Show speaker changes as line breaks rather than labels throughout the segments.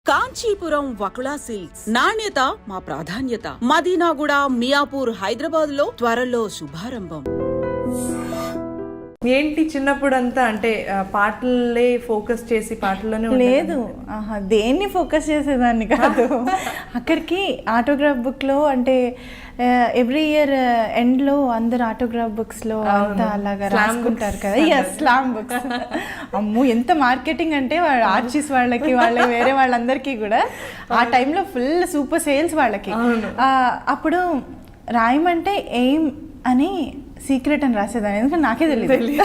Kanchipuram Vakula silks నాణ్యత మా ప్రాధాన్యత. మదీనాగూడ, మియాపూర్, హైదరాబాద్ లో త్వరలో శుభారంభం.
ఏంటి చిన్నప్పుడు అంతా అంటే పాటలే ఫోకస్ చేసి పాటల్లోనే
లేదు, దేన్ని ఫోకస్ చేసేదాన్ని కాదు. అక్కడికి ఆటోగ్రాఫ్ బుక్లో అంటే ఎవ్రీ ఇయర్ ఎండ్లో అందరు ఆటోగ్రాఫ్ బుక్స్లో అంతా అలాగా రాసుకుంటారు కదా. స్లామ్ బుక్స్ అమ్మో ఎంత మార్కెటింగ్ అంటే ఆర్టిస్ట్ వాళ్ళకి వేరే వాళ్ళందరికీ కూడా ఆ టైంలో ఫుల్ సూపర్ సేల్స్ వాళ్ళకి. అప్పుడు రాయమంటే ఎయిమ్ అని సీక్రెట్ అని రాసేదాన్ని, ఎందుకంటే నాకే తెలియదు.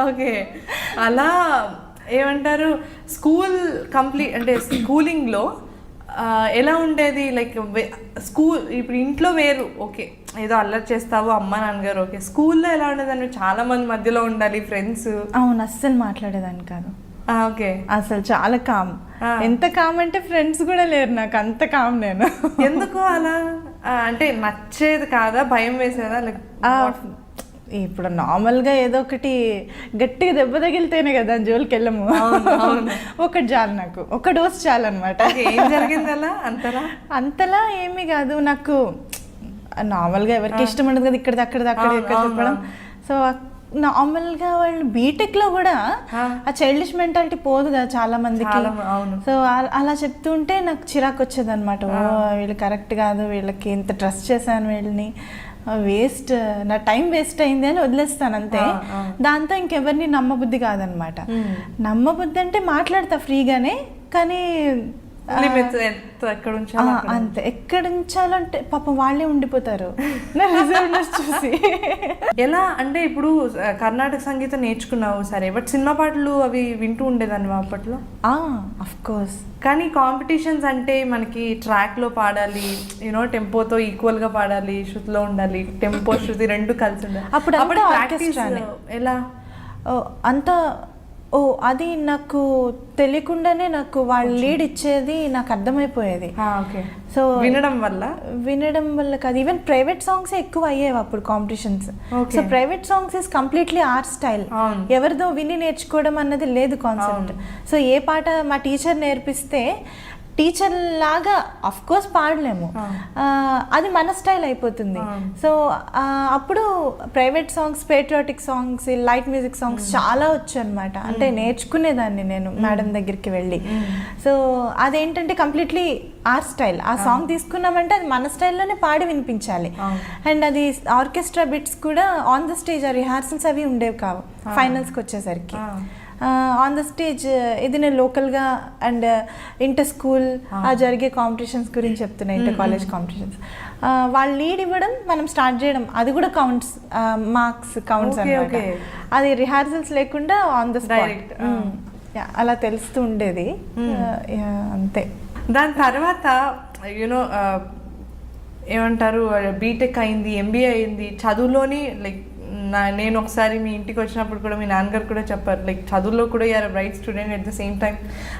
ఓకే, అలా ఏమంటారు స్కూల్ కంప్లీట్ అంటే స్కూలింగ్లో ఎలా ఉండేది? లైక్ స్కూల్ ఇప్పుడు ఇంట్లో వేరు, ఓకే ఏదో అల్లరి చేస్తావు అమ్మ నాన్నగారు, ఓకే. స్కూల్లో ఎలా ఉండేది? అంటే చాలా మంది మధ్యలో ఉండాలి, ఫ్రెండ్స్.
అవును, అస్సలు మాట్లాడేదాన్ని కాదు.
ఓకే,
అసలు చాలా కామ్. ఎంత కామ్ అంటే ఫ్రెండ్స్ కూడా లేరు నాకు, అంత కామ్ నేను.
ఎందుకు అలా? అంటే నచ్చేది కాదా, భయం వేసేదా? లైక్
ఇప్పుడు నార్మల్గా ఏదో ఒకటి గట్టిగా దెబ్బ తగిలితేనే కదా జోలికి వెళ్ళము. ఒకటి చాలు నాకు, ఒక డోస్ చాలు అనమాట.
ఏం జరిగింది అలా?
అంతలా ఏమీ కాదు, నాకు నార్మల్గా ఎవరికి ఇష్టం ఉండదు కదా ఇక్కడిది అక్కడిది అక్కడ చెప్పడం. సో నార్మల్గా వాళ్ళు బీటెక్లో కూడా ఆ చైల్డిష్ మెంటాలిటీ పోదు కదా చాలా మందికి. సో అలా చెప్తూ ఉంటే నాకు చిరాకు వచ్చేది అనమాట. ఓ వీళ్ళు కరెక్ట్ కాదు, వీళ్ళకి ఇంత ట్రస్ట్ చేశాను, వీళ్ళని వేస్ట్, నా టైం వేస్ట్ అయింది అని వదిలేస్తాను అంతే. దాంతో ఇంకెవరిని నమ్మబుద్ధి కాదనమాట. నమ్మబుద్ధి అంటే మాట్లాడతా ఫ్రీగానే, కానీ అంతే. ఎక్కడ ఉంచాలంటే పాపం వాళ్ళే ఉండిపోతారు చూసి.
ఎలా అంటే ఇప్పుడు కర్ణాటక సంగీతం నేర్చుకున్నావు సరే, బట్ సినిమా పాటలు అవి వింటూ ఉండేదాన్ని అప్పట్లో?
Of course.
కానీ కాంపిటీషన్స్ అంటే మనకి ట్రాక్ లో పాడాలి, యూనో టెంపోతో ఈక్వల్ గా పాడాలి, శృతిలో ఉండాలి, టెంపో శృతి రెండు కలిసి ఉండాలి.
అప్పుడు
ఎలా
అంత అది నాకు తెలియకుండానే నాకు వాళ్ళు లీడ్ ఇచ్చేది నాకు అర్థమైపోయేది.
సో వినడం వల్ల
కాదు, ఈవెన్ ప్రైవేట్ సాంగ్స్ ఎక్కువ అయ్యేవి అప్పుడు competitions. So private songs is completely our style, ఎవరిదో విని నేర్చుకోవడం అన్నది లేదు కాన్సెప్ట్. సో ఏ పాట మా టీచర్ నేర్పిస్తే టీచర్ లాగా అఫ్ కోర్స్ పాడలేము, అది మన స్టైల్ అయిపోతుంది. సో అప్పుడు private songs, patriotic songs, light music songs చాలా వచ్చు అనమాట. అంటే నేర్చుకునేదాన్ని నేను మేడం దగ్గరికి వెళ్ళి. సో అదేంటంటే కంప్లీట్లీ ఆర్ స్టైల్. ఆ సాంగ్ తీసుకున్నామంటే అది మన స్టైల్లోనే పాడి వినిపించాలి. అండ్ అది ఆర్కెస్ట్రా బిట్స్ కూడా ఆన్ ద స్టేజ్, ఆ రిహార్సల్స్ అవి ఉండేవి కావు ఫైనల్స్కి వచ్చేసరికి. ఆన్ ద స్టేజ్ ఇది నేను లోకల్గా అండ్ ఇంటర్ స్కూల్ జరిగే కాంపిటీషన్స్ గురించి చెప్తున్నాయి, ఇంటర్ కాలేజ్ కాంపిటీషన్స్. వాళ్ళు లీడ్ ఇవ్వడం, మనం స్టార్ట్ చేయడం, అది కూడా కౌంట్స్, మార్క్స్ కౌంట్స్ అనమాట. అది రిహార్సల్స్ లేకుండా ఆన్ ద స్పాట్ అలా తెలుస్తూ ఉండేది అంతే.
దాని తర్వాత యూనో ఏమంటారు, బీటెక్ అయింది, ఎంబీఏ అయింది, చదువులోని లైక్ నేను ఒకసారి మీ ఇంటికి వచ్చినప్పుడు కూడా మీ నాన్నగారు కూడా చెప్పారు, లైక్ చదువులో కూడా you're bright student, at the same time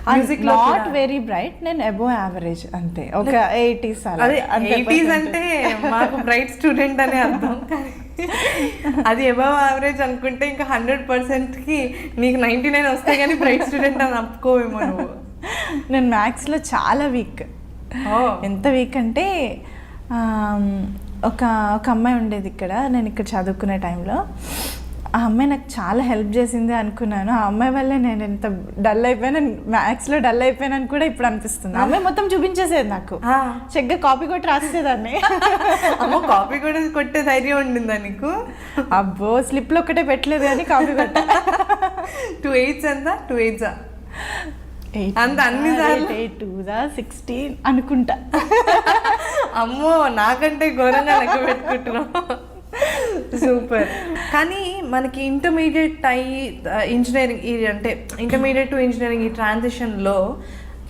music
not very bright, నేను అబోవ్ యావరేజ్ అంతే, ఒక 80s.
అదే 80s అంటే మాకు బ్రైట్ స్టూడెంట్ అనే అర్థం. అది అబోవ్ యావరేజ్ అనుకుంటే ఇంకా 100%కి నీకు 99 వస్తే కానీ బ్రైట్ స్టూడెంట్ అని అప్పుకోవేమో నువ్వు.
నేను మ్యాథ్స్లో చాలా వీక్. ఎంత వీక్ అంటే ఒక అమ్మాయి ఉండేది ఇక్కడ, నేను ఇక్కడ చదువుకునే టైంలో. ఆ అమ్మాయి నాకు చాలా హెల్ప్ చేసింది అనుకున్నాను. ఆ అమ్మాయి వల్లే నేను ఎంత డల్ అయిపోయాను, మ్యాథ్స్లో డల్ అయిపోయానని కూడా ఇప్పుడు అనిపిస్తుంది. ఆ అమ్మాయి మొత్తం చూపించేసేది నాకు, చెక్గా కాపీ కొట్టి రాసేదాన్ని.
అమ్మో, కాపీ కూడా కొట్టే ధైర్యం ఉండిందా నీకు?
అబ్బో, స్లిప్లో ఒక్కటే పెట్టలేదు కానీ కాపీ కొట్టా.
2 8s ఎంత? 2 8s అంత అన్ని
16 అనుకుంటా.
అమ్మో, నాకంటే ఘోరంగా లెక్క పెట్టుకుంటున్నాం. సూపర్. కానీ మనకి ఇంటర్మీడియట్ అయ్యి ఇంజనీరింగ్, అంటే ఇంటర్మీడియట్ టు ఇంజనీరింగ్ ఈ ట్రాన్సిషన్లో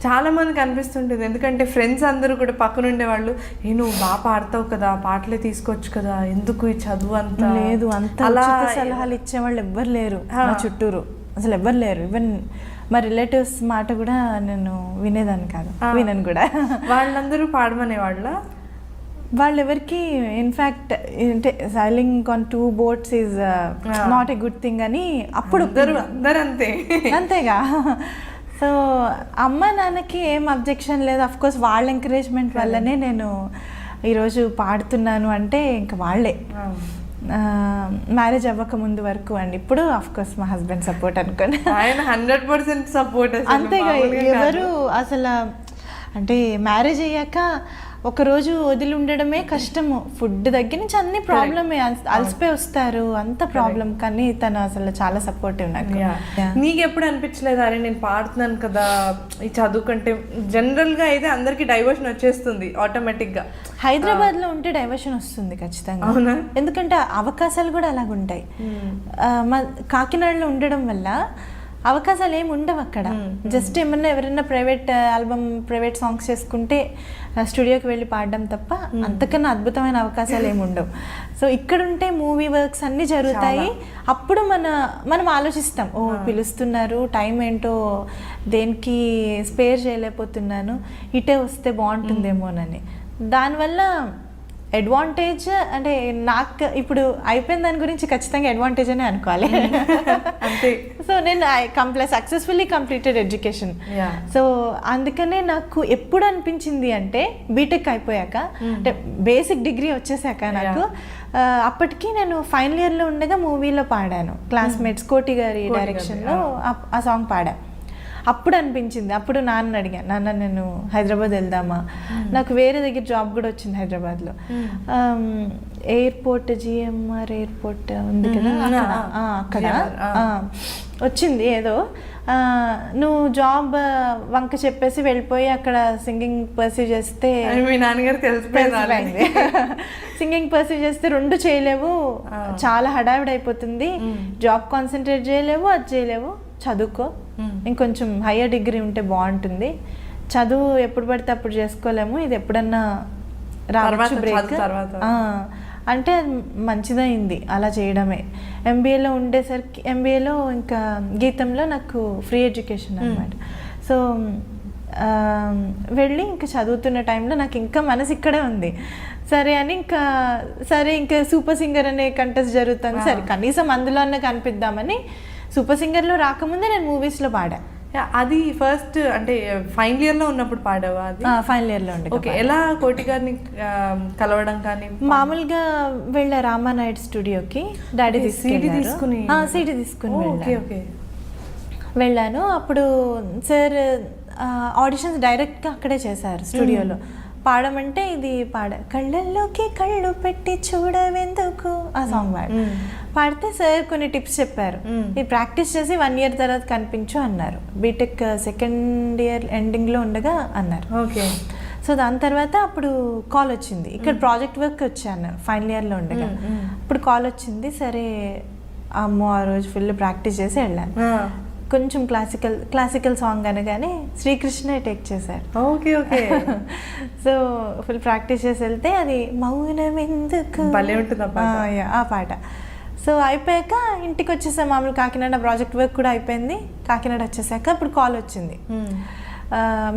చాలా మందికి అనిపిస్తుంటుంది. ఎందుకంటే ఫ్రెండ్స్ అందరూ కూడా పక్కన ఉండేవాళ్ళు, నువ్వు బాగా పాడతావు కదా, పాటలే తీసుకోవచ్చు కదా, ఎందుకు ఈ చదువు అంతా?
లేదు, అంత అలా సలహాలు ఇచ్చేవాళ్ళు ఎవ్వరు లేరు నా చుట్టూరు, అసలు ఎవ్వరు లేరు. ఈవెన్ మా రిలేటివ్స్ మాట కూడా నేను వినేదాన్ని కాదు, వినను కూడా.
వాళ్ళందరూ పాడమనే
వాళ్ళు ఎవరికి ఇన్ఫ్యాక్ట్ అంటే sailing on 2 boats is not a good thing అని అప్పుడు
అందరూ అంతే
అంతేగా. సో అమ్మ నాన్నకి ఏం అబ్జెక్షన్ లేదు, అఫ్ కోర్స్ వాళ్ళ ఎంకరేజ్మెంట్ వల్లనే నేను ఈరోజు పాడుతున్నాను అంటే ఇంకా వాళ్ళే. మ్యారేజ్ అవ్వక ముందు వరకు అండి. ఇప్పుడు అఫ్ కోర్స్ మా హస్బెండ్ సపోర్ట్ అనుకోండి,
ఆయన 100% సపోర్ట్.
అంతేగా ఎవరు అసలు అంటే మ్యారేజ్ అయ్యాక ఒకరోజు వదిలి ఉండడమే కష్టము, ఫుడ్ దగ్గర నుంచి అన్ని ప్రాబ్లమే, అలసిపోయి వస్తారు అంత ప్రాబ్లం. కానీ తను అసలు చాలా సపోర్టివ్ నాకు.
నీకు ఎప్పుడు అనిపించలేదు అరే నేను పాడుతున్నాను కదా ఈ చదువు కంటే? జనరల్గా అయితే అందరికి డైవర్షన్ వచ్చేస్తుంది ఆటోమేటిక్గా.
హైదరాబాద్లో ఉంటే డైవర్షన్ వస్తుంది ఖచ్చితంగా, ఎందుకంటే అవకాశాలు కూడా అలాగుంటాయి. కాకినాడలో ఉండడం వల్ల అవకాశాలు ఏమి ఉండవు అక్కడ. జస్ట్ ఏమన్నా ఎవరైనా ప్రైవేట్ ఆల్బమ్, ప్రైవేట్ సాంగ్స్ చేసుకుంటే స్టూడియోకి వెళ్ళి పాడడం తప్ప అంతకన్నా అద్భుతమైన అవకాశాలు ఏమి ఉండవు. సో ఇక్కడ ఉంటే మూవీ వర్క్స్ అన్నీ జరుగుతాయి. అప్పుడు మనం ఆలోచిస్తాం, ఓ పిలుస్తున్నారు, టైం ఏంటో దేనికి స్పేర్ చేయలేకపోతున్నాను, ఇటే వస్తే బాగుంటుందేమోనని. దానివల్ల అడ్వాంటేజ్ అంటే నాకు ఇప్పుడు అయిపోయిన దాని గురించి ఖచ్చితంగా అడ్వాంటేజ్ అనే అనుకోవాలి.
అంతే.
సో నేను సక్సెస్ఫుల్లీ కంప్లీటెడ్ ఎడ్యుకేషన్. సో అందుకనే నాకు ఎప్పుడు అనిపించింది అంటే బీటెక్ అయిపోయాక, అంటే బేసిక్ డిగ్రీ వచ్చేసాక నాకు అప్పటికి నేను ఫైనల్ ఇయర్లో ఉండగా మూవీలో పాడాను, క్లాస్మేట్స్ కోటి గారి డైరెక్షన్లో ఆ సాంగ్ పాడా. అప్పుడు అనిపించింది, అప్పుడు నాన్న అడిగాను, నాన్న నేను హైదరాబాద్ వెళ్దామా, నాకు వేరే దగ్గర జాబ్ కూడా వచ్చింది హైదరాబాద్లో. ఎయిర్పోర్ట్, జిఎంఆర్ ఎయిర్పోర్ట్ ఉంది కదా అక్కడ వచ్చింది ఏదో. నువ్వు జాబ్ వంక చెప్పేసి వెళ్ళిపోయి అక్కడ సింగింగ్ పర్సూ చేస్తే,
మీ నాన్నగారు తెలిసిపోయింది,
సింగింగ్ పర్సూ చేస్తే రెండు చేయలేవు, చాలా హడావిడి అయిపోతుంది, జాబ్ కాన్సన్ట్రేట్ చేయలేవు, అది చేయలేవు, చదువుకో, ఇంకొంచెం హయ్యర్ డిగ్రీ ఉంటే బాగుంటుంది, చదువు ఎప్పుడు పడితే అప్పుడు చేసుకోలేము, ఇది ఎప్పుడన్నా రావచ్చు బ్రేక్ అంటే మంచిదైంది అలా చేయడమే. ఎంబీఏలో ఉండేసరికి, ఎంబీఏలో ఇంకా గీతంలో నాకు ఫ్రీ ఎడ్యుకేషన్ అనమాట. సో వెళ్ళి ఇంకా చదువుతున్న టైంలో నాకు ఇంకా మనసు ఇక్కడే ఉంది. సరే అని ఇంకా సూపర్ సింగర్ అనే కంటెస్ట్ జరుగుతుంది, సరే కనీసం అందులో అన్న కనిపిద్దామని సూపర్ సింగర్లో రాకముందే నేను మూవీస్లో పాడా.
అది ఫస్ట్ అంటే ఫైనల్ ఇయర్లో ఉన్నప్పుడు పాడావా? అది
ఫైనల్ ఇయర్లో ఉండే.
ఓకే. ఎలా కోటి గారిని కలవడం కానీ?
మామూలుగా వెళ్ళా రామానాయుడు స్టూడియోకి, డాడీ సీడీ తీసుకుని వెళ్ళాను. అప్పుడు సార్ ఆడిషన్స్ డైరెక్ట్గా అక్కడే చేశారు స్టూడియోలో. పాడమంటే ఇది కళ్ళల్లోకి కళ్ళు పెట్టి చూడవెందుకు ఆ సాంగ్ పాడితే సార్ కొన్ని టిప్స్ చెప్పారు. ఇది ప్రాక్టీస్ చేసి 1 year తర్వాత కనిపించు అన్నారు. బీటెక్ సెకండ్ ఇయర్ ఎండింగ్లో ఉండగా అన్నారు.
ఓకే.
సో దాని తర్వాత అప్పుడు కాల్ వచ్చింది, ఇక్కడ ప్రాజెక్ట్ వర్క్ వచ్చాను ఫైనల్ ఇయర్లో ఉండగా. అప్పుడు కాల్ వచ్చింది, సరే అమ్మో ఆ రోజు ఫుల్ ప్రాక్టీస్ చేసి వెళ్ళాను. కొంచెం క్లాసికల్ సాంగ్ అనగానే శ్రీకృష్ణ టేక్ చేశారు.
Okay okay.
So full practice చేసి వెళ్తే అది మౌనం ఎందుకు ఆ పాట. సో అయిపోయాక ఇంటికి వచ్చేసా, మామూలు కాకినాడ ప్రాజెక్ట్ వర్క్ కూడా అయిపోయింది. కాకినాడ వచ్చేసాక అప్పుడు కాల్ వచ్చింది,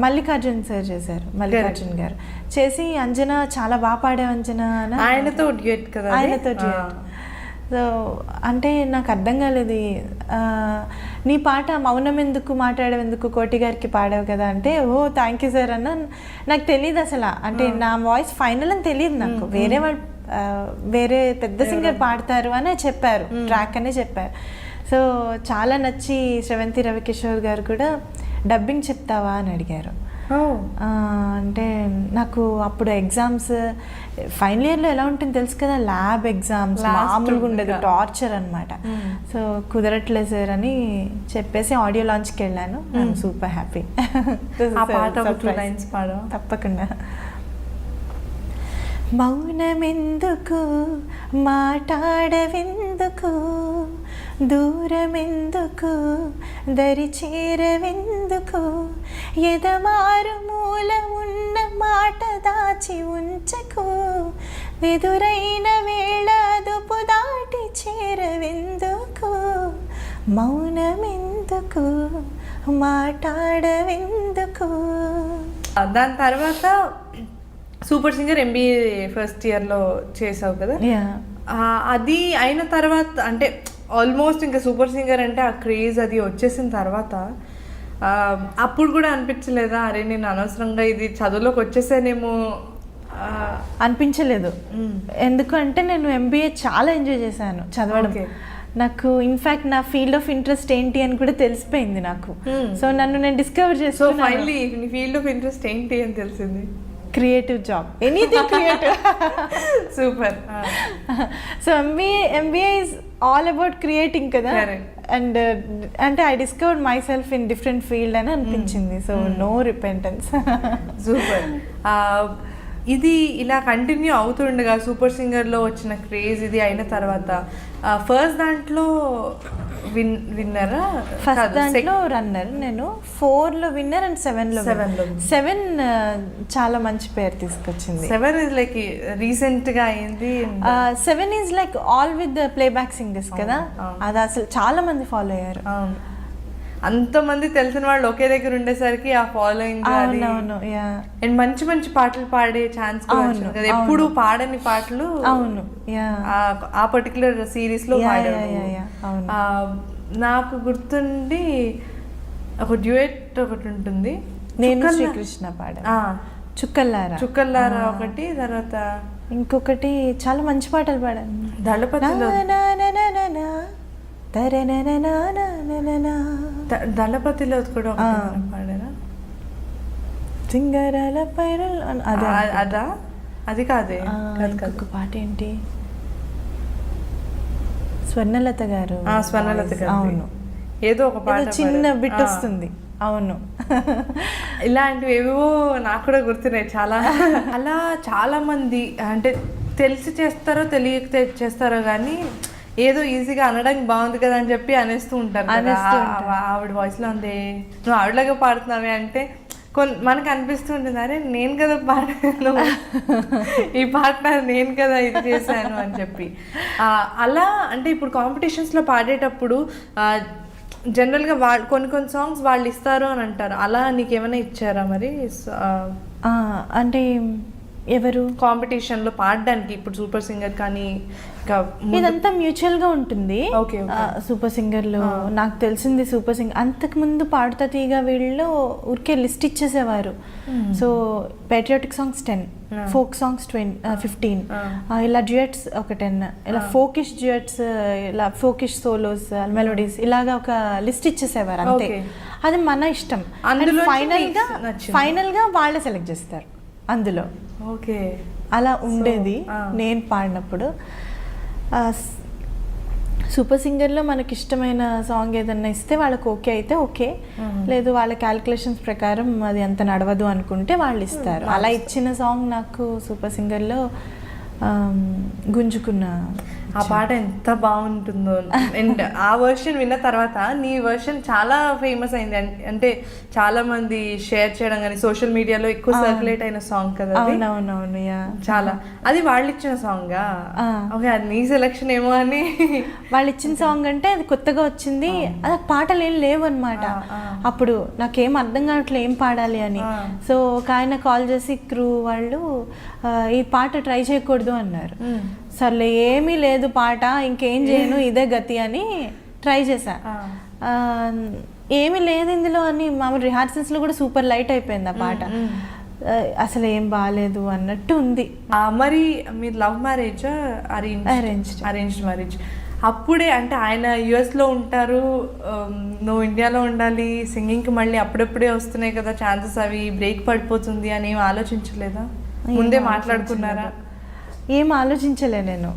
మల్లికార్జున్ సార్ చేశారు, మల్లికార్జున్ గారు చేసి, అంజనా చాలా బాగా పాడావు అంజనా,
ఆయనతో డ్యూయట్ కదా,
ఆయనతో డ్యూయట్. సో అంటే నాకు అర్థం కాలేదు, నీ పాట మౌనం ఎందుకు మాట్లాడేందుకు కోటి గారికి పాడావు కదా అంటే, ఓ థ్యాంక్ యూ సార్ అన్న. నాకు తెలియదు అసలు, అంటే నా వాయిస్ ఫైనల్ అని తెలియదు నాకు, వేరే పెద్ద సింగర్ పాడతారు అనే చెప్పారు, ట్రాక్ అనే చెప్పారు. సో చాలా నచ్చి శ్రవంతి రవికిషోర్ గారు కూడా డబ్బింగ్ చెప్తావా అని అడిగారు. అంటే నాకు అప్పుడు ఎగ్జామ్స్ ఫైనల్ ఇయర్లో ఎలా ఉంటుంది తెలుసు కదా, ల్యాబ్ ఎగ్జామ్స్ మామూలుగా ఉండదు, టార్చర్ అనమాట. సో కుదరట్లేదు సార్ అని చెప్పేసి ఆడియో లాంచ్కి వెళ్ళాను. Super happy. తప్పకుండా. మౌనమెందుకు మాట్లాడవెందుకు, దూరమెందుకు దరి చేరవెందుకు, ఎదమారు మూల ఉన్న మాట దాచి ఉంచకు, ఎదురైన వేళ అదుపు దాటి చేరవెందుకు, మౌనమెందుకు మాట్లాడవెందుకు.
దాని తర్వాత సూపర్ సింగర్ ఎంబీఏ ఫస్ట్ ఇయర్లో చేసావు కదా, అది అయిన తర్వాత అంటే ఆల్మోస్ట్ ఇంకా సూపర్ సింగర్ అంటే ఆ క్రేజ్ అది వచ్చేసిన తర్వాత అప్పుడు కూడా అనిపించలేదా అరే నేను అనవసరంగా ఇది చదువులోకి వచ్చేసానేమో?
అనిపించలేదు. ఎందుకంటే నేను MBA చాలా ఎంజాయ్ చేశాను చదవడం. నాకు ఇన్ఫాక్ట్ నా ఫీల్డ్ ఆఫ్ ఇంట్రెస్ట్ ఏంటి అని కూడా తెలిసిపోయింది నాకు. సో నన్ను నేను డిస్కవర్ చేస్తాను.
సో ఫైనల్లీ నీ ఫీల్డ్ ఆఫ్ ఇంట్రెస్ట్ ఏంటి అని తెలిసింది?
Creative job, anything creative.
Super.
So MBA is all about creating కదా. అండ్ అంటే I discovered myself in different field అని అనిపించింది. So no repentance.
సూపర్. ఇది ఇలా కంటిన్యూ అవుతుండగా సూపర్ సింగర్లో వచ్చిన క్రేజ్ ఇది అయిన తర్వాత ఫస్ట్ దాంట్లో విన్నరా?
ఫస్ట్ దాంట్లో రన్నర్, నేను 4లో విన్నర్ అండ్ 7లో 7 చాలా మంచి పేరు తీసుకొచ్చింది.
7 ఇస్ లైక్ రీసెంట్ గా అయింది.
7 is like all with playback singers కదా, అది అసలు చాలా మంది ఫాలో అయ్యారు.
అంతమంది తెలిసిన వాళ్ళు ఒకే దగ్గర ఉండేసరికి ఆ ఫాలోయింగ్ అండ్ మంచి మంచి పాటలు పాడే ఛాన్స్ కదా. ఎప్పుడు పాడని పాటలు
అవును
ఆ పర్టికులర్ సిరీస్ లో నాకు గుర్తుండి ఒక డ్యూయట్ ఒకటి ఉంటుంది,
నేను శ్రీకృష్ణ పాడ చుక్కల్లారా
చుక్కల్లారా ఒకటి, తర్వాత
ఇంకొకటి చాలా మంచి పాటలు పాడాను.
దళపతిలో కూడా పాడారా?
సింగరాల పైరల్
అదా? అది కాదే.
ఇంకొక పాట ఏంటి, స్వర్ణలత గారు.
స్వర్ణలత గారు, అవును. ఏదో ఒక పాట
చిన్న బిట్ వస్తుంది. అవును,
ఇలాంటివి ఏవేవో నాకు కూడా గుర్తున్నాయి చాలా. అలా చాలా మంది అంటే తెలిసి చేస్తారో తెలియక చేస్తారో కానీ ఏదో ఈజీగా అనడానికి బాగుంది కదా అని చెప్పి అనేస్తూ ఉంటారు. ఆవిడ వాయిస్ లో ఉంది, నువ్వు ఆవిడలాగా పాడుతున్నావే అంటే మనకు అనిపిస్తూ ఉంటుంది, అరే నేను కదా పాడాను, ఈ పాట నేను కదా ఇది చేశాను అని చెప్పి. అలా అంటే ఇప్పుడు కాంపిటీషన్స్లో పాడేటప్పుడు జనరల్గా వాళ్ళు కొన్ని సాంగ్స్ వాళ్ళు ఇస్తారు అని అంటారు. అలా నీకేమైనా ఇచ్చారా మరి?
అంటే ఎవరు
కాంపిటీషన్లో పాడడానికి? ఇప్పుడు సూపర్ సింగర్ కానీ
ఇదంతా మ్యూచువల్ గా ఉంటుంది. సూపర్ సింగర్ లో నాకు తెలిసింది, సూపర్ సింగర్ అంతకు ముందు పాడుతా తీగ వీళ్ళు ఊరికే లిస్ట్ ఇచ్చేసేవారు. So patriotic songs 10, folk songs 15, ఇలా డ్యూయట్స్ ఒక 10, ఇలా ఫోకిష్ డ్యూయట్స్, ఇలా ఫోకిష్ సోలోస్, మెలోడీస్, ఇలాగా ఒక లిస్ట్ ఇచ్చేసేవారు అంతే. అది మన ఇష్టం. ఫైనల్ గా వాళ్ళే సెలెక్ట్ చేస్తారు అందులో.
ఓకే,
అలా ఉండేది నేను పాడినప్పుడు. సూపర్ సింగర్లో మనకి ఇష్టమైన సాంగ్ ఏదన్నా ఇస్తే వాళ్ళకి ఓకే అయితే ఓకే, లేదు వాళ్ళ క్యాలిక్యులేషన్స్ ప్రకారం అది అంత నడవదు అనుకుంటే వాళ్ళు ఇస్తారు. అలా ఇచ్చిన సాంగ్ నాకు సూపర్ సింగర్లో గుంజుకున్న
ఆ పాట ఎంత బాగుంటుందో. అండ్ ఆ వర్షన్ విన్న తర్వాత నీ వర్షన్ చాలా ఫేమస్ అయింది, అంటే చాలా మంది షేర్ చేయడం కానీ సోషల్ మీడియాలో ఎక్కువ సర్క్యులేట్ అయిన సాంగ్ కదా.
అవునవునవును,
చాలా. అది వాళ్ళు ఇచ్చిన సాంగా? ఓకే, అది నీ సెలెక్షన్ ఏమో అని.
వాళ్ళు ఇచ్చిన సాంగ్ అంటే అది కొత్తగా వచ్చింది, అది పాటలు ఏం లేవు అనమాట. అప్పుడు నాకేం అర్థం కావట్లేదు ఏం పాడాలి అని. సో ఒక ఆయన కాల్ చేసి క్రూ వాళ్ళు ఈ పాట ట్రై చేయకూడదు అన్నారు. సర్లే ఏమీ లేదు పాట, ఇంకేం చేయను, ఇదే గతి అని ట్రై చేశా. ఏమీ లేదు ఇందులో అని మామూలు రిహార్సల్స్లో కూడా సూపర్ లైట్ అయిపోయింది ఆ పాట. అసలు ఏం బాగాలేదు అన్నట్టు ఉంది.
మరి మీరు లవ్ మ్యారేజ్ అరేంజ్డ్ మ్యారేజ్? అప్పుడే అంటే ఆయన యుఎస్లో ఉంటారు, నువ్వు ఇండియాలో ఉండాలి, సింగింగ్కి మళ్ళీ అప్పుడప్పుడే వస్తున్నాయి కదా ఛాన్సెస్, అవి బ్రేక్ పడిపోతుంది అని ఏం ఆలోచించలేదా? ముందే మాట్లాడుకున్నారా?
ఏం ఆలోచించలే నేను.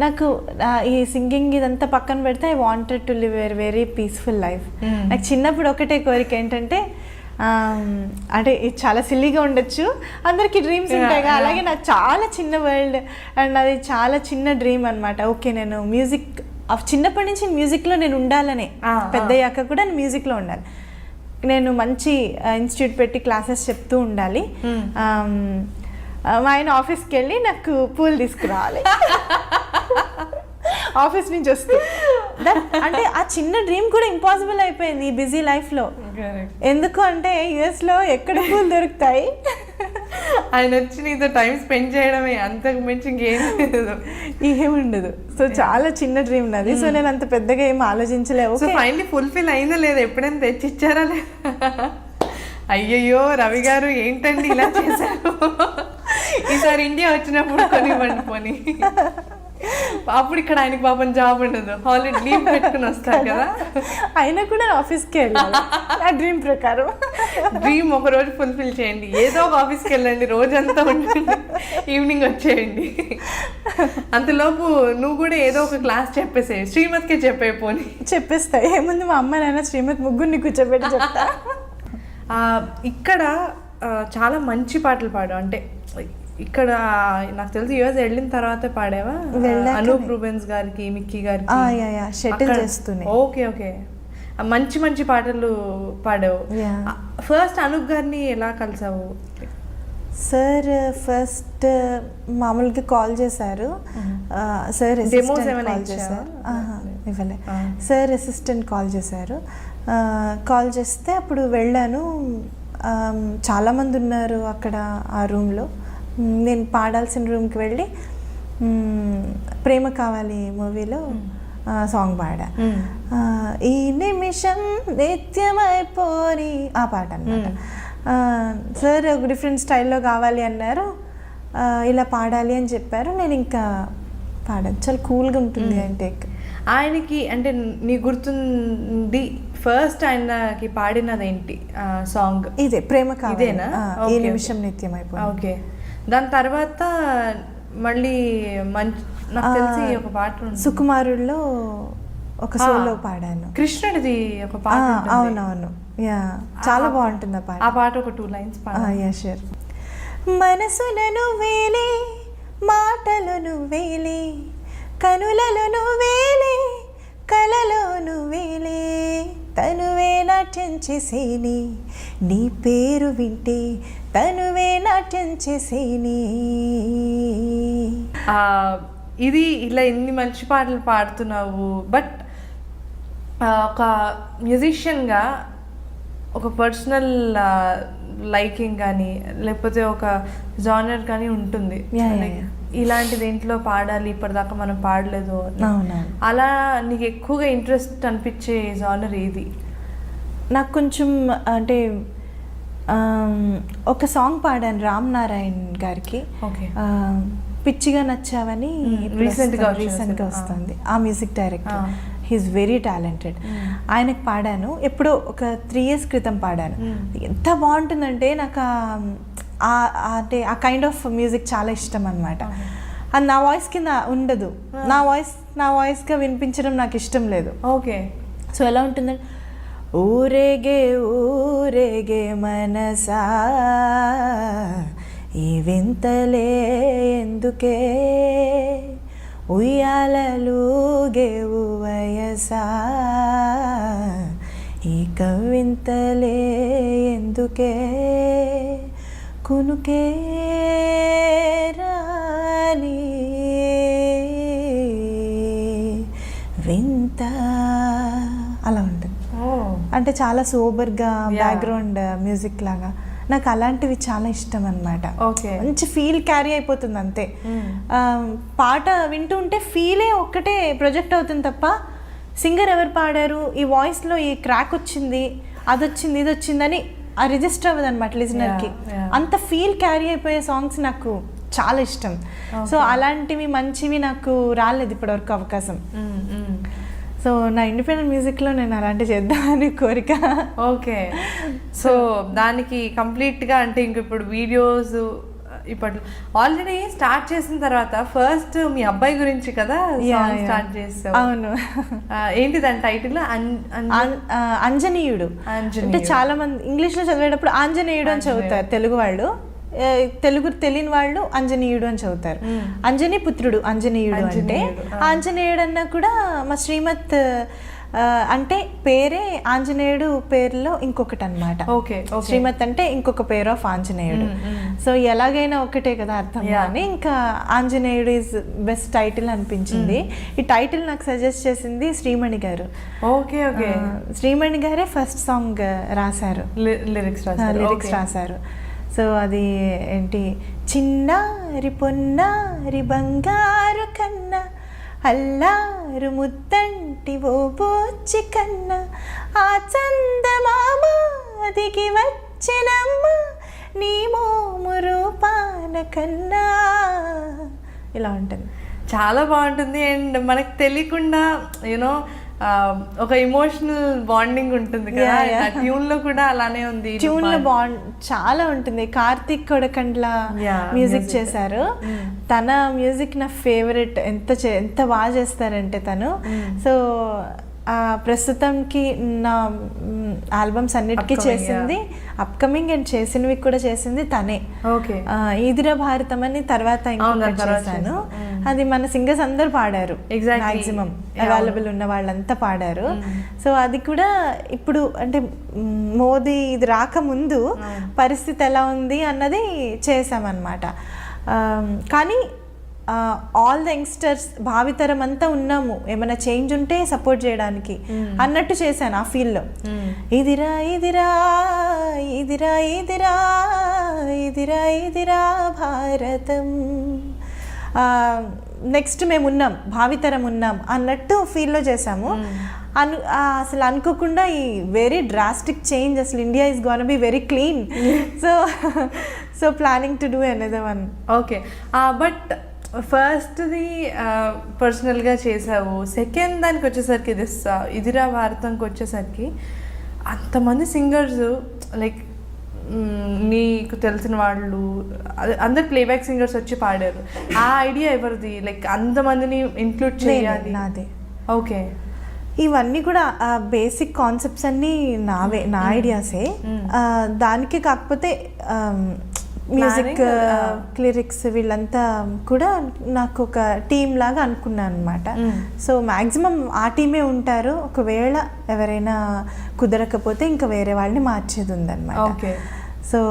నాకు ఈ సింగింగ్ ఇదంతా పక్కన పెడితే I wanted to live very peaceful life. నాకు చిన్నప్పుడు ఒకటే కోరిక ఏంటంటే, అంటే ఇది చాలా సిల్లీగా ఉండొచ్చు, అందరికీ డ్రీమ్స్ ఉంటాయి కదా, అలాగే నాకు చాలా చిన్న వరల్డ్ అండ్ అది చాలా చిన్న డ్రీమ్ అనమాట. ఓకే, నేను మ్యూజిక్ చిన్నప్పటి నుంచి మ్యూజిక్లో నేను ఉండాలనే, పెద్దయ్యాక కూడా నేను మ్యూజిక్లో ఉండాలి, నేను మంచి ఇన్స్టిట్యూట్ పెట్టి క్లాసెస్ చెప్తూ ఉండాలి, ఆయన ఆఫీస్కి వెళ్ళి నాకు పూలు తీసుకురావాలి ఆఫీస్ నుంచి వస్తే. అంటే ఆ చిన్న డ్రీమ్ కూడా ఇంపాసిబుల్ అయిపోయింది ఈ బిజీ లైఫ్లో. ఎందుకు అంటే యుఎస్లో ఎక్కడ పూలు దొరుకుతాయి,
ఆయన వచ్చి నీతో టైం స్పెండ్ చేయడమే, అంతకు మించి ఇంకేం లేదు.
ఏముండదు. సో చాలా చిన్న డ్రీమ్ నాది. సో నేను అంత పెద్దగా ఏం ఆలోచించలేవు.
సో ఫైనలీ ఫుల్ఫిల్ అయిందా లేదా, ఎప్పుడైనా తెచ్చిచ్చారా లేదా? అయ్యయ్యో రవి గారు ఏంటండి ఇలా చేశారు, ఈసారి ఇండియా వచ్చినప్పుడు కొనివ్వండి పోనీ. అప్పుడు ఇక్కడ ఆయనకి పాపం జాబ్ ఉండదు, హాలిడే లీవ్ పెట్టుకుని వస్తారు కదా.
అయినా కూడా ఆఫీస్కి వెళ్ళాలి నా డ్రీమ్ ప్రకారం.
డ్రీమ్ ఒక రోజు ఫుల్ఫిల్ చేయండి, ఏదో ఒక ఆఫీస్కి వెళ్ళండి, రోజంతా ఉండండి, ఈవినింగ్ వచ్చేయండి. అంతలోపు నువ్వు కూడా ఏదో ఒక క్లాస్ చెప్పేసే, శ్రీమతికే చెప్పే పోనీ.
చెప్పేస్తా, ఏముంది మా అమ్మ నాన్న శ్రీమతి ముగ్గురిని కూర్చోబెట్టి చెప్తా.
ఇక్కడ చాలా మంచి పాటలు పాడు, అంటే ఇక్కడ నాకు తెలిసి యూఎస్ వెళ్ళిన తర్వాత పాడావా? అనూప్ రూబెన్స్ గారికి, మిక్కీ గారికి
షటిల్ చేస్తున్నాయి.
ఓకే ఓకే, మంచి మంచి పాటలు పాడావు. ఫస్ట్ అనూప్ గారిని ఎలా కలిసావు?
సార్ ఫస్ట్ మామూలుగా కాల్ చేశారు. సార్ కాల్ చేశారు, ఇవ్వలే. సార్ అసిస్టెంట్ కాల్ చేశారు. కాల్ చేస్తే అప్పుడు వెళ్ళాను. చాలామంది ఉన్నారు అక్కడ ఆ రూమ్లో. నేను పాడాల్సిన రూమ్కి వెళ్ళి ప్రేమ కావాలి మూవీలో సాంగ్ పాడా. ఈ నిమిషం నిత్యమైపోని ఆ పాట అన్నమాట. సార్ ఒక డిఫరెంట్ స్టైల్లో కావాలి అన్నారు, ఇలా పాడాలి అని చెప్పారు. నేను ఇంకా పాడాను, చాలా కూల్గా ఉంటుంది అంటే.
ఆయనకి అంటే నీ గుర్తుంది ఫస్ట్ ఆయనకి పాడినది ఏంటి సాంగ్?
ఇదే ప్రేమ కావాలి.
ఇదేనా?
ఈ నిమిషం నిత్యం అయిపోయింది.
ఓకే, దాని తర్వాత మళ్ళీ మంచి నాకు తెలిసి ఒక పాట
సుకుమారుల్లో ఒక సోలో పాడాను.
కృష్ణుడిది ఒక పాట.
అవునవును, యా చాలా బాగుంటుంది ఆ పాట.
ఆ పాట ఒక 2 lines పాడు.
Yeah sure. మనసులను వేలే, మాటలను వేలే, కనులను వేలే, కలలోను వేలే, తనువే నాట్యం చేసేని, నీ పేరు వింటే తనువే నాట్యం చేసేని.
ఇది ఇలా ఎన్ని మంచి పాటలు పాడుతున్నావు, బట్ ఒక మ్యూజిషియన్గా ఒక పర్సనల్ లైకింగ్ కానీ లేకపోతే ఒక జానర్ కానీ ఉంటుంది. ఇలాంటి దేంట్లో పాడాలి, ఇప్పటిదాకా మనం పాడలేదు, అలా నీకు ఎక్కువగా ఇంట్రెస్ట్ అనిపించే జానర్ ఏది?
నాకు కొంచెం అంటే ఒక సాంగ్ పాడాను రామ్ నారాయణ్ గారికి, పిచ్చిగా నచ్చావని. రీసెంట్గా వస్తుంది. ఆ music director, he's very talented. ఆయనకు పాడాను ఎప్పుడో ఒక 3 years క్రితం పాడాను. ఎంత బాగుంటుందంటే నాకు అంటే ఆ కైండ్ ఆఫ్ మ్యూజిక్ చాలా ఇష్టం అనమాట. అది నా వాయిస్ కింద ఉండదు, నా వాయిస్గా వినిపించడం నాకు ఇష్టం లేదు.
ఓకే,
సో ఎలా ఉంటుందంటే, ఊరేగే ఊరేగే మనసా ఈ వింతలే ఎందుకే, ఉయ్యాలలుగేవు వయసా ఈ కవింతలే ఎందుకే, కునుకే రాని వింత, అలా ఉంటుంది. అంటే చాలా సోబర్గా బ్యాక్గ్రౌండ్ మ్యూజిక్ లాగా నాకు అలాంటివి చాలా ఇష్టం అనమాట. మంచి ఫీల్ క్యారీ అయిపోతుంది అంతే. పాట వింటూ ఉంటే ఫీలే ఒక్కటే ప్రొజెక్ట్ అవుతుంది తప్ప సింగర్ ఎవరు పాడారు, ఈ వాయిస్లో ఈ క్రాక్ వచ్చింది, అది వచ్చింది, ఇది వచ్చిందని ఆ రిజిస్టర్ అవ్వదు అనమాట లిజనర్కి. అంత ఫీల్ క్యారీ అయిపోయే సాంగ్స్ నాకు చాలా ఇష్టం. సో అలాంటివి మంచివి నాకు రాలేదు ఇప్పటివరకు అవకాశం. సో నా ఇండిపెండెంట్ మ్యూజిక్లో నేను అలాంటివి చేద్దామని కోరిక.
ఓకే, సో దానికి కంప్లీట్గా అంటే ఇంక ఇప్పుడు వీడియోస్ ఇప్పట్లో ఆల్రెడీ స్టార్ట్ చేసిన తర్వాత ఫస్ట్ మీ అబ్బాయి గురించి కదా స్టార్ట్ చేస్తావు?
అవును.
ఏంటి దాని టైటిల్?
అంజనీయుడు. అంటే చాలా మంది ఇంగ్లీష్లో చదివేటప్పుడు ఆంజనేయుడు అని చదువుతారు తెలుగు వాళ్ళు, తెలుగు తెలియని వాళ్ళు అంజనీయుడు అని చదువుతారు. అంజనీ పుత్రుడు అంజనీయుడు అంటే. ఆంజనేయుడు అన్నా కూడా మా శ్రీమత్ అంటే పేరే ఆంజనేయుడు పేరులో ఇంకొకటి అనమాట. శ్రీమత్ అంటే ఇంకొక పేరు ఆఫ్ ఆంజనేయుడు. సో ఎలాగైనా ఒకటే కదా అర్థం అని ఇంకా ఆంజనేయుడు ఈజ్ బెస్ట్ టైటిల్ అనిపించింది. ఈ టైటిల్ నాకు సజెస్ట్ చేసింది శ్రీమణి గారు.
ఓకే ఓకే,
శ్రీమణి గారే ఫస్ట్ సాంగ్ రాశారు, లిరిక్స్ రాశారు. సో అది ఏంటి, చిన్నారి పొన్నారి బంగారు కన్నా అల్లారు ముద్దంటి ఓ బోచి కన్నా ఆ చందమామ దిగి వచ్చినమ్మ నీ మోము రూపాన కన్నా. ఇలా ఉంటుంది.
చాలా బాగుంటుంది. అండ్ మనకు తెలియకుండా యూనో ఒక ఎమోషనల్ బాండింగ్ ఉంటుంది కదా, ట్యూన్ లో కూడా అలానే ఉంది.
ట్యూన్ లో చాలా ఉంటుంది. కార్తీక్ కొడకండ్ల మ్యూజిక్ చేశారు. తన మ్యూజిక్ నా ఫేవరెట్. ఎంత బాగా చేస్తారంటే తను. సో ప్రస్తుతంకి నా ఆల్బమ్స్ అన్నిటికీ చేసింది, అప్కమింగ్ అండ్ చేసినవి కూడా చేసింది తనే. ఈదిరా భారతం అని తర్వాత ఇంకొకటి చేశాను. అది మన సింగర్స్ అందరు పాడారు, మాక్సిమం అవైలబుల్ ఉన్న వాళ్ళంతా పాడారు. సో అది కూడా ఇప్పుడు అంటే మోదీ ఇది రాకముందు పరిస్థితి ఎలా ఉంది అన్నది చేసామన్నమాట. కానీ ఆల్ ద యంగ్స్టర్స్ భావితరం అంతా ఉన్నాము, ఏమైనా చేంజ్ ఉంటే సపోర్ట్ చేయడానికి అన్నట్టు చేశాను ఆ ఫీల్డ్లో. ఇదిరా ఇదిరా ఇదిరా ఇదిరా ఇదిరా ఇదిరా భారతం. నెక్స్ట్ మేము ఉన్నాం, భావితరం ఉన్నాం అన్నట్టు ఫీల్లో చేసాము. అసలు అనుకోకుండా ఈ వెరీ డ్రాస్టిక్ చేంజ్, అసలు India is gonna be very clean. So planning to do another one.
Okay, but ఫస్ట్ది పర్సనల్గా చేసావు. సెకండ్ దానికి వచ్చేసరికి ఇదిరా భారతంకి వచ్చేసరికి అంతమంది సింగర్స్ లైక్ నీకు తెలిసిన వాళ్ళు అందరు ప్లేబ్యాక్ సింగర్స్ వచ్చి పాడారు. ఆ ఐడియా ఎవరిది? లైక్ అంతమందిని ఇంక్లూడ్ చేయాలి.
నాదే.
ఓకే,
ఇవన్నీ కూడా బేసిక్ కాన్సెప్ట్స్ అన్నీ నావే, నా ఐడియాసే. దానికి కాకపోతే మ్యూజిక్ లిరిక్స్ వీళ్ళంతా కూడా నాకు ఒక టీమ్ లాగా అనుకున్నాను అనమాట. సో మ్యాక్సిమం ఆ టీమే ఉంటారు. ఒకవేళ ఎవరైనా కుదరకపోతే ఇంకా వేరే వాళ్ళని మార్చేది ఉందన్నమాట. సో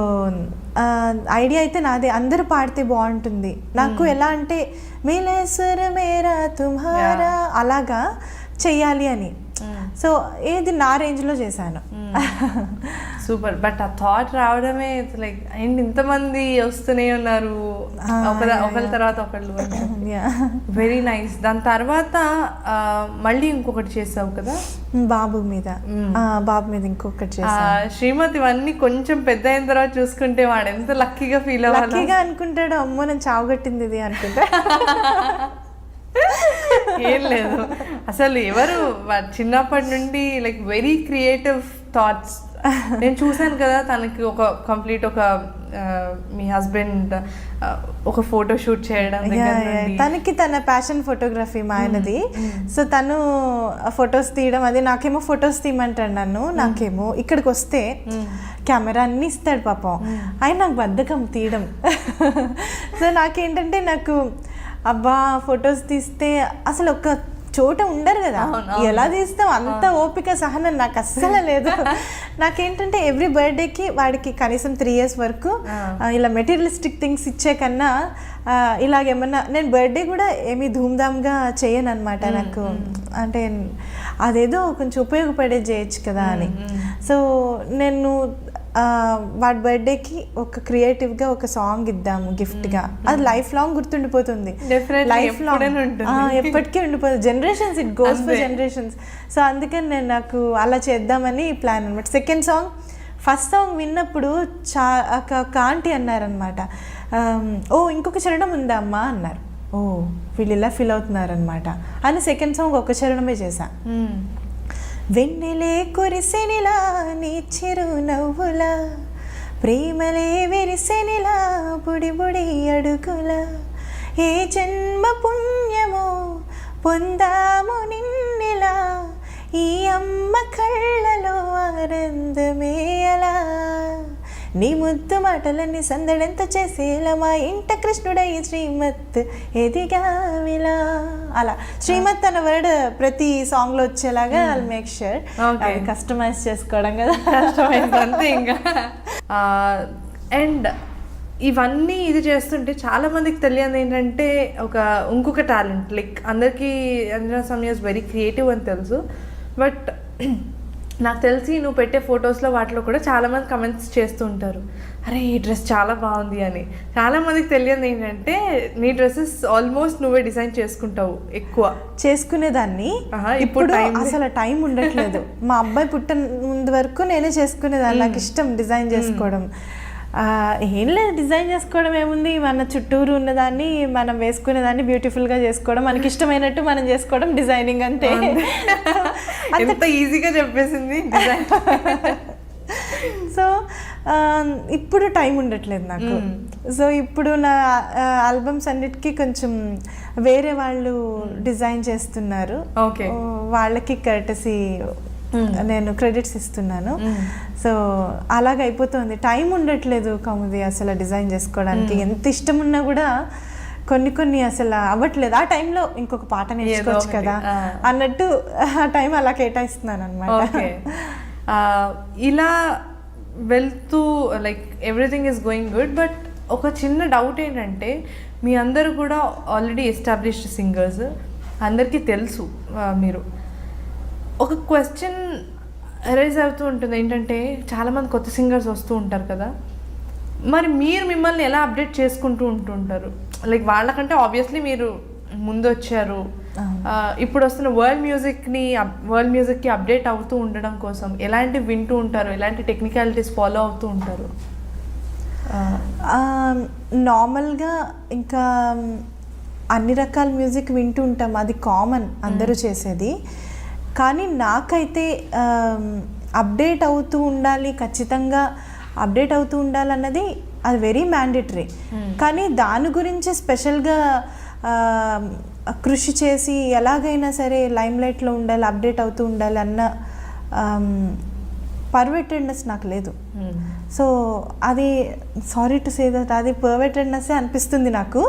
ఐడియా అయితే నాదే. అందరూ పాడితే బాగుంటుంది. నాకు ఎలా అంటే మేలేశ్వర మేరా తుమ్హారా అలాగా చెయ్యాలి అని. సో ఏది నా రేంజ్లో చేశాను.
సూపర్. బట్ ఆ థాట్ రావడమే లైక్ అండ్ ఇంతమంది వస్తూనే ఉన్నారు ఒకరి తర్వాత ఒకళ్ళు. Very nice. దాని తర్వాత మళ్ళీ ఇంకొకటి చేసావు కదా
బాబు మీద ఇంకొకటి చేసాను.
శ్రీమతి ఇవన్నీ కొంచెం పెద్ద అయిన తర్వాత చూసుకుంటే వాడు ఎంత లక్కీగా ఫీల్ అవ్వాలి.
లక్కీగా అనుకుంటాడు, అమ్మో నేను చావుగట్టింది ఇది అనుకుంటా.
ఏం లేదు అసలు. ఎవరు చిన్నప్పటి నుండి లైక్ వెరీ క్రియేటివ్ థాట్స్. నేను చూసాను కదా తనకి ఒక కంప్లీట్ ఒక మీ హస్బెండ్ ఒక ఫోటో షూట్ చేయడం.
తనకి తన ప్యాషన్ ఫోటోగ్రఫీ మా ఆయనది. సో తను ఫొటోస్ తీయడం, అది నాకేమో ఫొటోస్ తీయమంటాడు నన్ను. నాకేమో ఇక్కడికి వస్తే కెమెరా అన్ని ఇస్తాడు పాపం. ఆయన నాకు బద్ధకం తీయడం. సో నాకేంటంటే నాకు అబ్బా ఫొటోస్ తీస్తే అసలు ఒక చోట ఉండరు కదా, ఎలా తీస్తాం అంత ఓపిక సహనం నాకు అస్సలు లేదు. నాకేంటంటే ఎవ్రీ బర్త్డేకి వాడికి కనీసం 3 years వరకు ఇలా మెటీరియలిస్టిక్ థింగ్స్ ఇచ్చే కన్నా ఇలాగేమన్నా, నేను బర్త్డే కూడా ఏమీ ధూమ్ధామ్గా చేయను అనమాట. నాకు అంటే అదేదో కొంచెం ఉపయోగపడేది చేయొచ్చు కదా అని. సో నేను వాడి బర్త్డేకి ఒక క్రియేటివ్గా ఒక సాంగ్ ఇద్దాము గిఫ్ట్గా. అది లైఫ్ లాంగ్ గుర్తుండిపోతుంది, లైఫ్ లాంగ్ ఎప్పటికీ ఉండిపోతుంది. Generations, it goes for generations. So అందుకని నేను నాకు అలా చేద్దామని ప్లాన్ అనమాట. సెకండ్ సాంగ్, ఫస్ట్ సాంగ్ విన్నప్పుడు ఒక ఆంటీ అన్నారనమాట, ఓ ఇంకొక చరణం ఉందా అమ్మా అన్నారు. ఓ వీళ్ళు ఇలా ఫీల్ అవుతున్నారనమాట అని సెకండ్ సాంగ్ ఒక చరణమే చేశా. వెన్నెలే కురిసెనిలా నీ చిరు నవ్వులా, ప్రేమలే విరిసెనిలా బుడి బుడి అడుగులా, ఏ జన్మ పుణ్యమో పొందాము నిన్నెలా, ఈ అమ్మ కళ్ళలో ఆనందమే అలా, నీ ముద్దు మాటలన్నీ సందడెంత చేసేలా, మా ఇంట కృష్ణుడై శ్రీమత్ ఎదిగావిలా. అలా శ్రీమత్ అన్న వర్డ్ ప్రతి సాంగ్ లో వచ్చేలాగా ఐల్ మేక్ ష్యూర్. కస్టమైజ్ చేసుకోవడం కదా,
కస్టమైజ్ అంతే ఇంకా. అండ్ ఇవన్నీ ఇది చేస్తుంటే చాలా మందికి తెలియదు ఏంటంటే ఇంకొక టాలెంట్. లైక్ అందరికీ Anjana Soumya is very creative అని తెలుసు, బట్ నాకు తెలిసి నువ్వు పెట్టే ఫొటోస్లో వాటిలో కూడా చాలామంది కమెంట్స్ చేస్తూ ఉంటారు, అరే ఈ డ్రెస్ చాలా బాగుంది అని. చాలామందికి తెలియదు ఏంటంటే నీ డ్రెస్సెస్ ఆల్మోస్ట్ నువ్వే డిజైన్ చేసుకుంటావు ఎక్కువ.
చేసుకునేదాన్ని, ఇప్పుడు అసలు టైం ఉండట్లేదు. మా అబ్బాయి పుట్టిన ముందు వరకు నేనే చేసుకునేదాన్ని, నాకు ఇష్టం డిజైన్ చేసుకోవడం. ఏం లేదు, డిజైన్ చేసుకోవడం ఏముంది, మన చుట్టూరు ఉన్నదాన్ని మనం వేసుకునేదాన్ని బ్యూటిఫుల్గా చేసుకోవడం, మనకి ఇష్టమైనట్టు మనం చేసుకోవడం, డిజైనింగ్ అంతే.
అంత ఈజీగా చెప్పేసింది డిజైన్.
సో ఇప్పుడు టైం ఉండట్లేదు నాకు. సో ఇప్పుడు నా ఆల్బమ్స్ అన్నిటికీ కొంచెం వేరే వాళ్ళు డిజైన్ చేస్తున్నారు, వాళ్ళకి కర్టసీ నేను క్రెడిట్స్ ఇస్తున్నాను. సో అలాగైపోతుంది, టైం ఉండట్లేదు కౌముది అసలు డిజైన్ చేసుకోవడానికి. ఎంత ఇష్టం ఉన్నా కూడా కొన్ని అసలు అవ్వట్లేదు. ఆ టైంలో ఇంకొక పాట నేర్చుకోవచ్చు కదా అన్నట్టు ఆ టైం అలా కేటాయిస్తున్నాను అనమాట.
ఇలా వెళ్తూ like everything is going good. But ఒక చిన్న డౌట్ ఏంటంటే, మీ అందరూ కూడా ఆల్రెడీ ఎస్టాబ్లిష్డ్ సింగర్స్, అందరికీ తెలుసు. మీరు ఒక క్వశ్చన్ రైజ్ అవుతూ ఉంటుంది ఏంటంటే, చాలామంది కొత్త సింగర్స్ వస్తూ ఉంటారు కదా, మరి మీరు మిమ్మల్ని ఎలా అప్డేట్ చేసుకుంటూ ఉంటుంటారు? లైక్ వాళ్ళకంటే ఆబ్వియస్లీ మీరు ముందు వచ్చారు, ఇప్పుడు వస్తున్న వరల్డ్ మ్యూజిక్కి అప్డేట్ అవుతూ ఉండడం కోసం ఎలాంటివి వింటూ ఉంటారు, ఎలాంటి టెక్నికాలిటీస్ ఫాలో అవుతూ ఉంటారు?
నార్మల్గా ఇంకా అన్ని రకాల మ్యూజిక్ వింటూ ఉంటాం, అది కామన్ అందరూ చేసేది. కానీ నాకైతే అప్డేట్ అవుతూ ఉండాలి, ఖచ్చితంగా అప్డేట్ అవుతూ ఉండాలన్నది అది వెరీ మ్యాండేటరీ. కానీ దాని గురించి స్పెషల్గా కృషి చేసి ఎలాగైనా సరే లైమ్లైట్లో ఉండాలి, అప్డేట్ అవుతూ ఉండాలి అన్న పర్వెటెడ్నెస్ నాకు లేదు. సో అది సారీ టు సే దట్ అది పర్వెటెడ్నెస్సే అనిపిస్తుంది నాకు.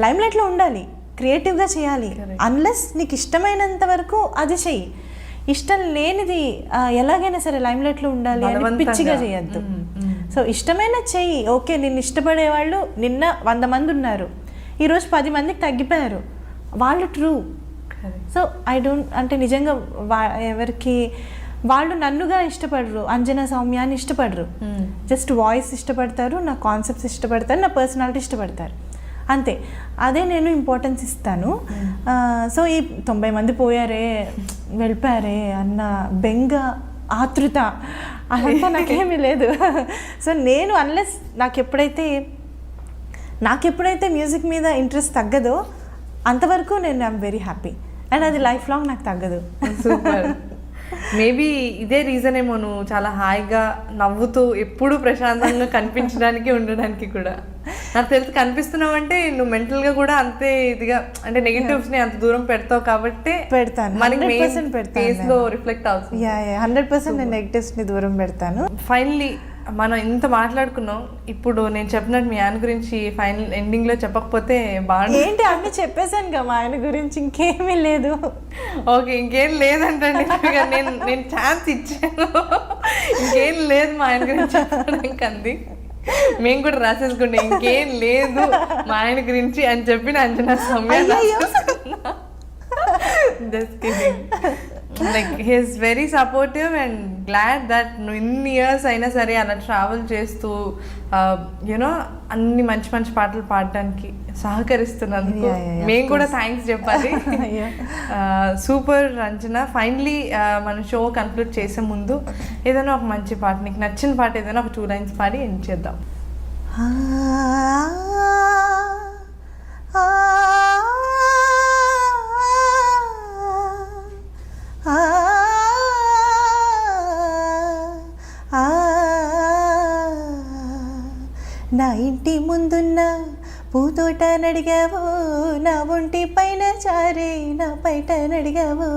లైమ్లైట్లో ఉండాలి, క్రియేటివ్గా చేయాలి, అన్లెస్ నీకు ఇష్టమైనంత వరకు అది చెయ్యి. ఇష్టం లేనిది ఎలాగైనా సరే లైమ్లైట్లో ఉండాలి అని పిచ్చిగా చేయొద్దు. సో ఇష్టమైన చెయ్యి. ఓకే, నిన్ను ఇష్టపడేవాళ్ళు నిన్న 100 మంది ఉన్నారు, ఈరోజు 10 మందికి తగ్గిపోయారు, వాళ్ళు ట్రూ. సో ఐ డోంట్ అంటే నిజంగా ఎవరికి వాళ్ళు నన్నుగా ఇష్టపడరు, అంజనా సౌమ్యాన్ని ఇష్టపడరు, జస్ట్ వాయిస్ ఇష్టపడతారు, నా కాన్సెప్ట్స్ ఇష్టపడతారు, నా పర్సనాలిటీ ఇష్టపడతారు, అంతే. అదే నేను ఇంపార్టెన్స్ ఇస్తాను. సో ఈ 90 మంది పోయారే వెళ్ళిపోయారే అన్న బెంగ, ఆతృత అదంతా నాకేమీ లేదు. సో నేను అన్లెస్ నాకు ఎప్పుడైతే మ్యూజిక్ మీద ఇంట్రెస్ట్ తగ్గదో అంతవరకు నేను ఐఎమ్ వెరీ హ్యాపీ, అండ్ అది లైఫ్ లాంగ్ నాకు తగ్గదు.
సూపర్. మేబీ ఇదే రీజన్ ఏమో నువ్వు చాలా హాయిగా నవ్వుతూ ఎప్పుడూ ప్రశాంతంగా కనిపించడానికి ఉండడానికి కూడా. నాకు తెలిసి కనిపిస్తున్నావు అంటే నువ్వు మెంటల్గా కూడా అంతే ఇదిగా, అంటే నెగిటివ్స్ని అంత దూరం పెడతావు కాబట్టి
పెడతాను, 100% పెడతాను,
రిఫ్లెక్ట్ అవుతుంది.
100% నేను నెగిటివ్స్ని దూరం పెడతాను.
ఫైనలీ మనం ఇంత మాట్లాడుకున్నాం, ఇప్పుడు నేను చెప్పినట్టు మీ ఆయన గురించి ఫైనల్ ఎండింగ్లో చెప్పకపోతే బాగుంది.
ఏంటి అన్నీ చెప్పేశాను కదా మా ఆయన గురించి, ఇంకేమీ లేదు.
ఓకే, ఇంకేం లేదంటండి. నేను ఛాన్స్ ఇచ్చాను, ఇంకేం లేదు మా ఆయన గురించి చెప్పడానికి అంది. మేము కూడా రాసేసుకుంటే ఇంకేం లేదు మా ఆయన గురించి అని చెప్పిన Anjana Soumya. Just kidding. Like he's very supportive and glad that నువ్వు ఇన్ని ఇయర్స్ అయినా సరే అలా ట్రావెల్ చేస్తూ యూనో అన్ని మంచి మంచి పాటలు పాడడానికి సహకరిస్తున్నందుకు మేము కూడా థ్యాంక్స్ చెప్పాలి. సూపర్ అంజనా. ఫైనలీ మన షో కన్క్లూడ్ చేసే ముందు ఏదైనా ఒక మంచి పాట, నీకు నచ్చిన పాట ఏదైనా ఒక 2 lines పాడి ఎండ్ చేద్దాం.
నా ఇంటి ముందున్న పూతోట నడిగావు, నా ఒంటి పైన చారే నా పైట నడిగావు,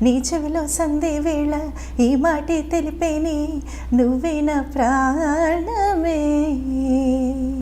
నీ చెవిలో సందే వేళ ఈ మాటే తెలిపేని నువ్వే నా ప్రాణమే.